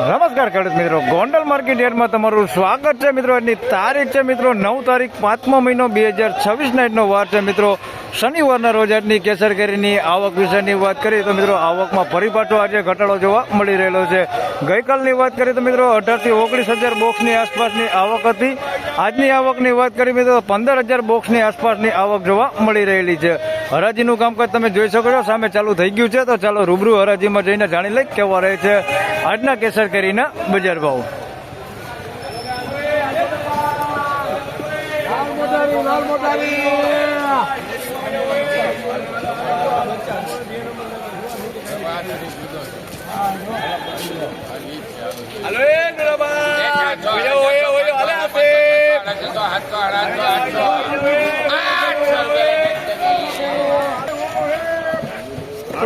નમસ્કાર ખેડૂત મિત્રો, ગોંડલ માર્કેટ યાર્ડમાં તમારું સ્વાગત છે મિત્રો. આજની તારીખ છે મિત્રો 9 તારીખ 5મો મહિનો 2026 નાઇટનો વાર છે મિત્રો. શનિવારના રોજ આજની કેસર કેરીની આવક વિશેની વાત કરીએ તો મિત્રો આવકમાં ફરી પાછો આજે ઘટાડો જોવા મળી રહેલો છે. ગઈકાલની વાત કરીએ તો મિત્રો 18,000 થી 19,000 બોક્સની આસપાસની આવક હતી. આજની આવકની વાત કરીએ મિત્રો 15,000 બોક્સની આસપાસની આવક જોવા મળી રહેલી છે. હરાજીનું કામકાજ તમે જોઈ શકો છો, સામે ચાલુ થઈ ગયું છે. તો ચાલો રૂબરૂ હરાજીમાં જઈને જાણી લઈ કેવા રહે છે આજના કેસર કેરીના બજાર ભાવ.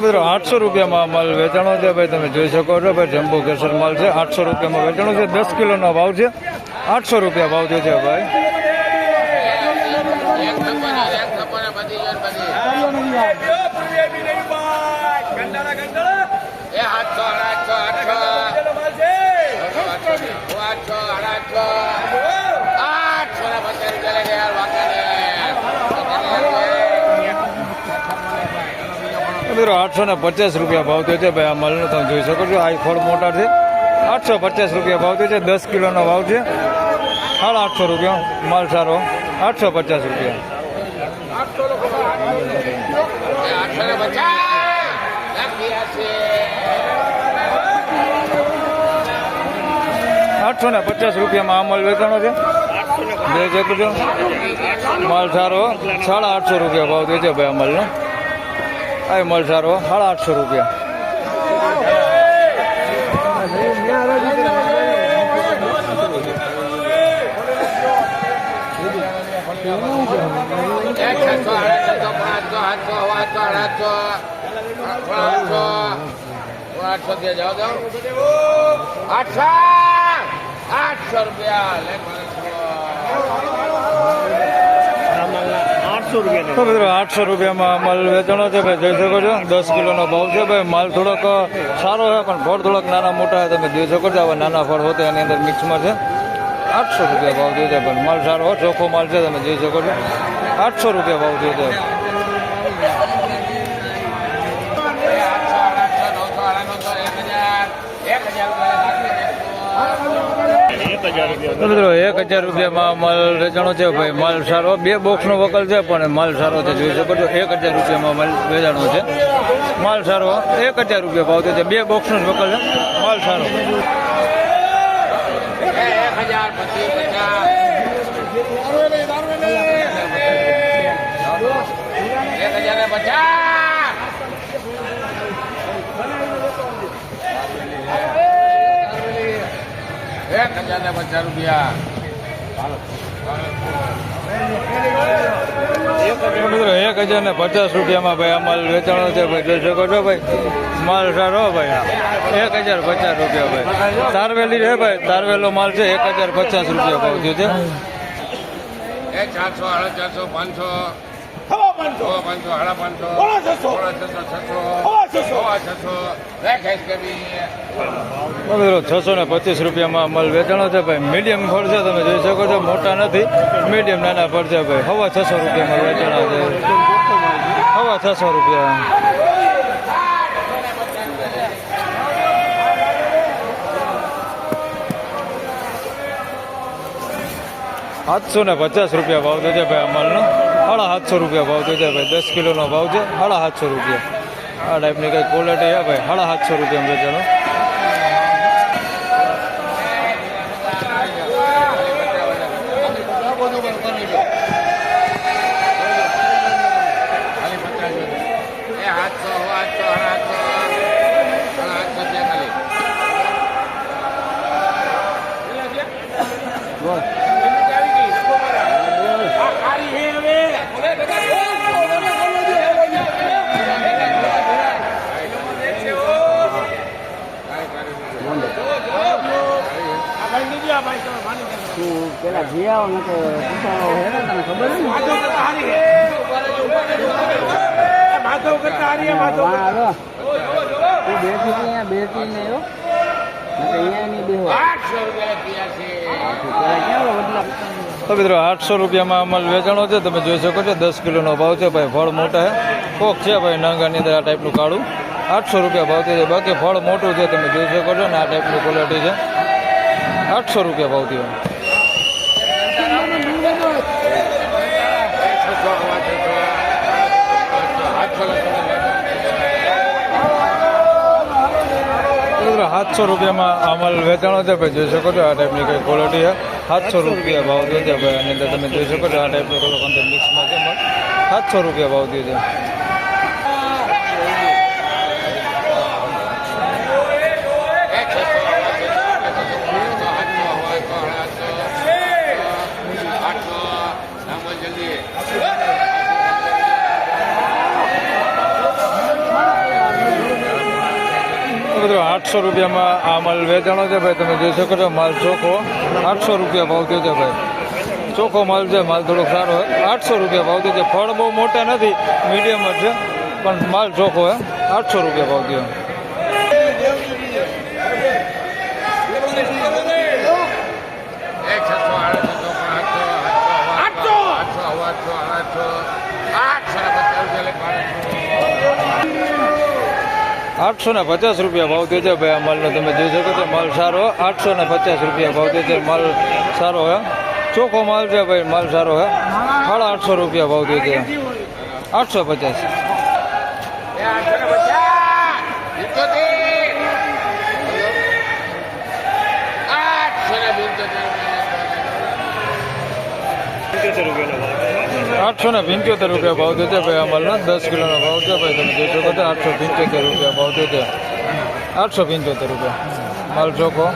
મિત્રો 800 રૂપિયામાં માલ વેચાણો છે ભાઈ, તમે જોઈ શકો છો ભાઈ. જમ્બો કેસર માલ છે, 800 રૂપિયામાં વેચાણો છે. 10 કિલોનો ભાવ છે, 800 રૂપિયા ભાવ છે ભાઈ. મિત્રો 850 રૂપિયા ભાવ થયો છે ભાઈ. આ માલનો તમે જોઈ શકો છો, આ ફળ મોટા છે. 850 રૂપિયા ભાવ થયો છે. 10 કિલોનો ભાવ છે, 850 રૂપિયા. માલ સારો, 850 રૂપિયા. 850 રૂપિયામાં આ માલ વેચાણો છે. જોઈ શકો છો, માલ સારો, 850 રૂપિયા ભાવ થયો છે ભાઈ આ માલનો. આ માલ સારો, 850 રૂપિયા. તો મિત્રો 800 રૂપિયામાં માલ વેચાણો છે ભાઈ. જોઈ શકો છો, 10 કિલોનો ભાવ છે ભાઈ. માલ થોડોક સારો છે પણ ફળ થોડોક નાના મોટા તમે જોઈ શકો છો. આવા નાના ફળ હોતે એની અંદર મિક્સમાં છે. 800 રૂપિયા ભાવ થયો છે પણ માલ સારો, ચોખ્ખો માલ છે, તમે જોઈ શકો છો. 800 રૂપિયા ભાવ થયો છે. મિત્રો 1000 રૂપિયામાં માલ વેચાણો છે ભાઈ. માલ સારો, 2 બોક્સનો વકલ છે પણ માલ સારો છે, જોઈ શકો છો. 1000 રૂપિયામાં માલ વેચાણો છે. માલ સારો, 1000 રૂપિયા ભાવ છે. 2 બોક્સનો જ વકલ છે, માલ સારો. મિત્રો 1050 રૂપિયામાં ભાઈ આ માલ વેચાણો છે ભાઈ. જોઈ શકો છો ભાઈ, માલ સારો ભાઈ. 1050 રૂપિયા ભાઈ. તારવેલી છે ભાઈ, તારવેલો માલ છે. 1050 રૂપિયા ભાવ થયો છે. 400, 500, 625 રૂપિયામાં માલ વેચાણો છે ભાઈ. મીડિયમ ફળ છે, તમે જોઈ શકો છો. મોટા નથી, મીડિયમ નાના ફળ છે ભાઈ. 625 રૂપિયામાં વેચાણા છે. 625 રૂપિયા. 750 રૂપિયા ભાવ થયો છે ભાઈ આ માલનો. 750 રૂપિયા ભાવ થયો છે ભાઈ. 10 કિલોનો ભાવ છે, 750 રૂપિયા. આ ટાઈપની કઈ ક્વોલિટી છે ભાઈ. 750 રૂપિયા વેચાણો. પેલા જીયાઓ ને તો પૂછાવો હે ને, તને ખબર છે માધવ કરતા હારી માધવ તું બેઠી અહીંયા બેઠી ને આવ્યો અહીંયા ક્યાં બદલા તો મિત્રો 800 રૂપિયામાં અમલ વેચાણો છે, તમે જોઈ શકો છો 10 કિલોનો ભાવ છે ભાઈ. ફળ મોટા છે, કોક છે ભાઈ નાંગાની અંદર આ ટાઈપનું કાળું. 800 રૂપિયા ભાવથી છે, બાકી ફળ મોટું છે, તમે જોઈ શકો છો ને આ ટાઈપની ક્વોલિટી છે. 800 રૂપિયા ભાવથી હોય. મિત્રો 700 રૂપિયામાં અમલ વેચાણો છે ભાઈ, જોઈ શકો છો આ ટાઈપની કઈ ક્વોલિટી છે. 700 રૂપિયા ભાવ થયો છે ભાઈ. આની અંદર તમે જોઈ શકો છો આ ટાઈપનું થોડોક અંદર મિક્સમાં છે મગ. 700 રૂપિયા ભાવ થયો છે. મિત્રો 800 રૂપિયામાં આ માલ વેચાણો છે ભાઈ, તમે જોઈ શકો છો માલ ચોખ્ખો. 800 રૂપિયા ભાવ થયો છે ભાઈ. ચોખ્ખો માલ છે, માલ થોડોક સારો હોય. 800 રૂપિયા ભાવ થયો છે. ફળ બહુ મોટા નથી, મીડિયમ જ છે, પણ માલ ચોખ્ખો હોય. 800 રૂપિયા ભાવ થયો. ₹850 ભાવ થયો છે ભાઈ આ માલનો, તમે જોઈ શકો છો માલ સારો. 850 રૂપિયા ભાવ થયો છે, માલ સારો હે, ચોખ્ખો માલ છે ભાઈ, માલ સારો હે. 850 રૂપિયા ભાવ થયો છે. 850. ₹875 ભાવ થયો છે ભાઈ આ માલનો. 10 કિલોનો ભાવ છે ભાઈ, તમે જોઈ શકો છો. 875 રૂપિયા ભાવ થયો છે. 875 રૂપિયા માલ ચોખ્ખો.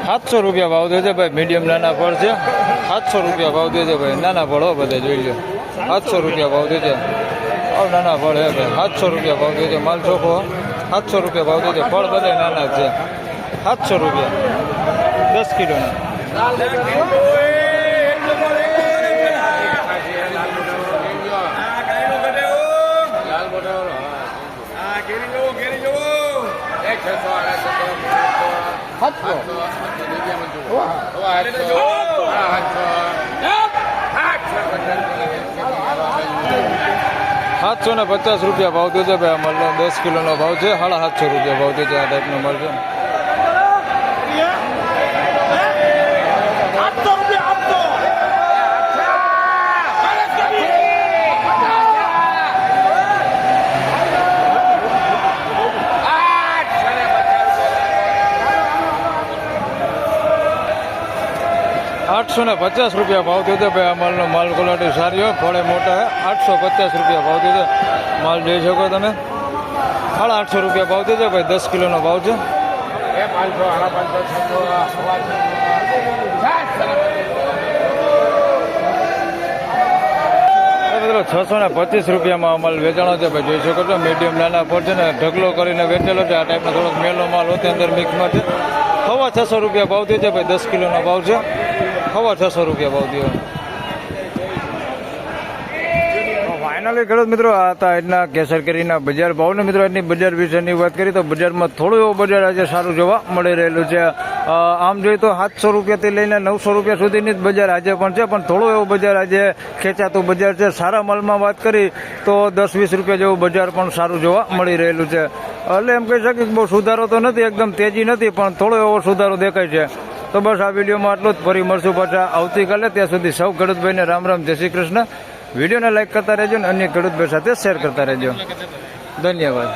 ₹700 ભાવ થયો છે ભાઈ. મીડિયમ નાના ફળ છે. 700 રૂપિયા ભાવ થયો છે ભાઈ. નાના ફળ હો બધા જોઈ લો. 700 રૂપિયા ભાવ થયો છે. નાના ફળ હે ભાઈ. 700 રૂપિયા ભાવ થયો છે. માલ ચોખ્ખો. 700 રૂપિયા ભાવ થયો છે. ફળ બધા નાના છે. 700 રૂપિયા 10 કિલોના. ₹750 ભાવ થયો છે ભાઈ આ માલનો. 10 કિલોનો ભાવ છે. 750 રૂપિયા ભાવ થયો છે. આ ટાઈપનો માલ છે. ₹850 ભાવ થયો છે ભાઈ આ માલનો. માલ ક્વોલિટી સારી હોય, ફળે મોટા હોય. 850 ભાવ થયો છે. માલ જોઈ શકો તમે. 850 ભાવ થયો છે ભાઈ. 10 કિલોનો ભાવ છે. મિત્રો 625 રૂપિયામાં માલ વેચાણો છે ભાઈ, જોઈ શકો છો. મીડિયમ નાના ફળ છે ને, ઢગલો કરીને વેચેલો છે. આ ટાઈપનો થોડોક મેલો માલ હોય, અંદર મિક્સમાં છે. ₹625 ભાવ થયો છે ભાઈ. 10 કિલોનો ભાવ છે. ₹625 ભાવ થયો. ફાઇનલી ખેડૂત મિત્રો આ હતા આજના કેસર કેરીના બજાર ભાવને. મિત્રો આજની બજાર વિશેની વાત કરી તો બજારમાં થોડું એવું બજાર આજે સારું જોવા મળી રહેલું છે. આમ જોઈએ તો ₹700 થી લઈને ₹900 સુધીની જ બજાર આજે પણ છે, પણ થોડું એવું બજાર આજે ખેંચાતું બજાર છે. સારા માલમાં વાત કરી તો ₹10-20 જેવું બજાર પણ સારું જોવા મળી રહેલું છે. એટલે એમ કહી શકીએ કે બહુ સુધારો તો નથી, એકદમ તેજી નથી, પણ થોડો એવો સુધારો દેખાય છે. તો બસ આ વિડીયોમાં આટલું જ. ફરી મળશું પાછા આવતીકાલે. ત્યાં સુધી સૌ ખેડૂતભાઈને રામ રામ, જય શ્રી કૃષ્ણ. વિડીયોને લાઈક કરતા રહેજો અને અન્ય ખેડૂતભાઈ સાથે શેર કરતા રહેજો. ધન્યવાદ.